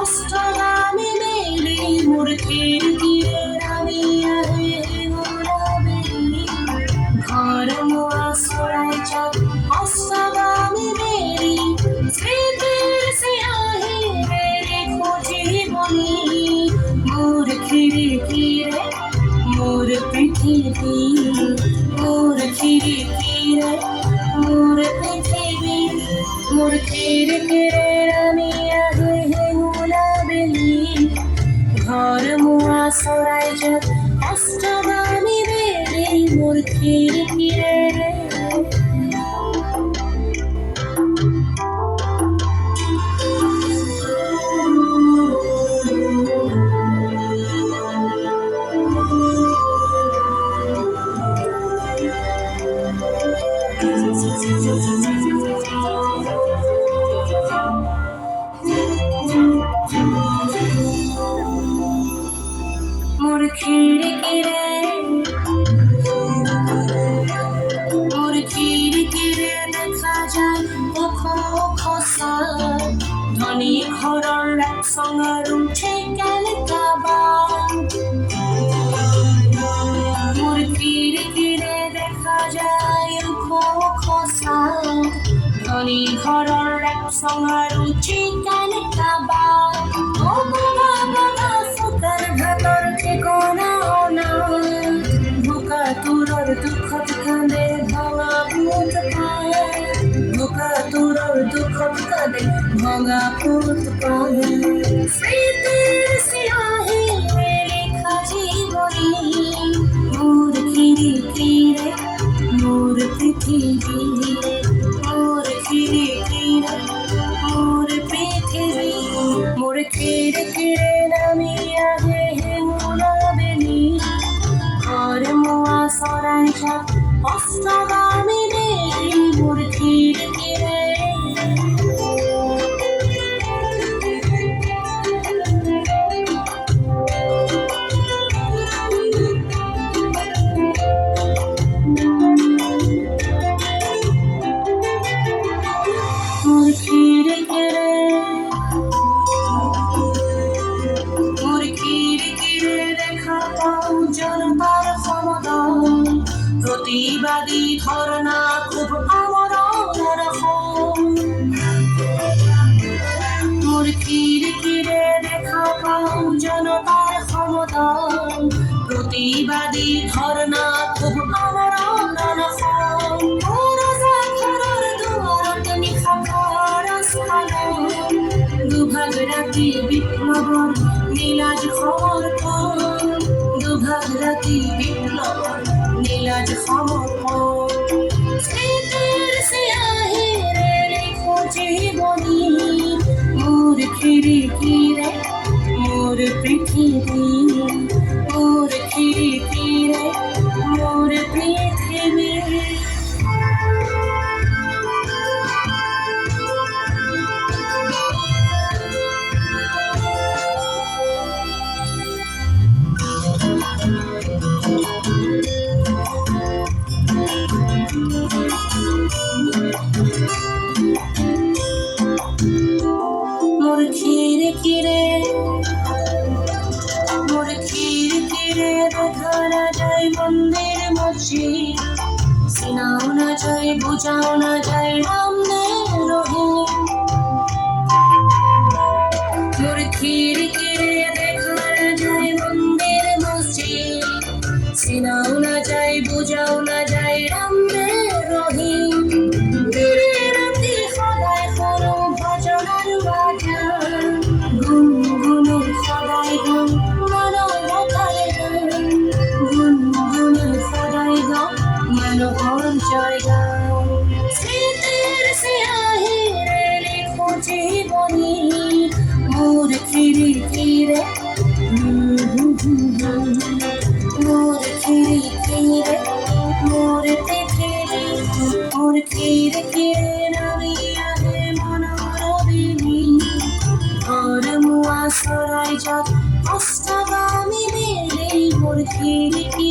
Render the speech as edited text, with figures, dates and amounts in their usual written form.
অষ্টগামী মেলি মূর্তির তীরে নামিয়া হে গোলাবেরি ঘর মোয়া সরাই চাঁদ অষ্টগামী মেলি স্মৃতির সিয়াহি মেরে খোঁজি বনি মোর খিড়কিরে মোর পৃথিবী মোর খিড়কিরে মোর পৃথিবী মোর খিড়কিরে নামিয়া হে গোলাবেরি ঘর মোয়া সরাই চাঁদ অষ্টগামী মেলি মোর খিড়কিরে মোর খিড়কিরে দেখা যায় ওখো খোসা ধনী ঘৰৰ একসঙৰ উঠে কেনেকাবা মোর খিড়কিরে দেখা যায় ওখো খোসা ধনী ঘৰৰ একসঙৰ উঠে কেনেকাবা ঘাটৰ ঠিকনাও নাই বোকা তোৰৰ দুখত কান্দে ভঙা পুত পায় বোকা তোৰৰ দুখত কান্দে ভঙা পুত পায় স্মৃতিৰ সিয়াহি মেলি খাজি বনি মোর খিড়কিৰে মোর পৃথিবী মোর খিড়কিৰে মোর পৃথিবী মোর খিড়কিৰে নামিয়া হে গোলাবেরি ঘর মোয়া সরাই চাঁদ অষ্টগামী মেলি মোর খিড়কিরে মোর খিড়কিরে দেখা পাও জনতার ক্ষমতা প্রতিবাদী ধর্ণা খুব আমরণ মোর খিড়কিরে দেখা পাও জনতার ক্ষমতা প্রতিবাদী ধর্ণা খুব আমরণ দুভাগ রাতি বিপ্লবর নীলাজ খবর দুভাগ রাতি বিপ্লবর নীলাজ খবর স্মৃতির সিয়াহি রেলি খোঁজি বনি মোর খিড়কিরে মোর পৃথিবী মোর খিড়কিরে মোর পৃথিবী মোর খিড়কিরে দেখা না যায় মন্দির মসজিদ চিনাও না যায় বুঝাও না যায় রামদের রহিম মোর খিড়কিরে দেখা না যায় মন্দির মসজিদ চিনাও না যায় বুঝাও না যায় রামদের রহিম মনোহর জায়গা স্মৃতির সিয়াহিরে লিখো জীবনী মোর খিড়িকিরে মোর খিড়িকিরে মোর পৃথিবী মোর খিড়িকিরে নামিয়া হে মনোরবিনী ঘর মুয়া সরাই যাক অস্তগামী মেলে মোর খিড়িকি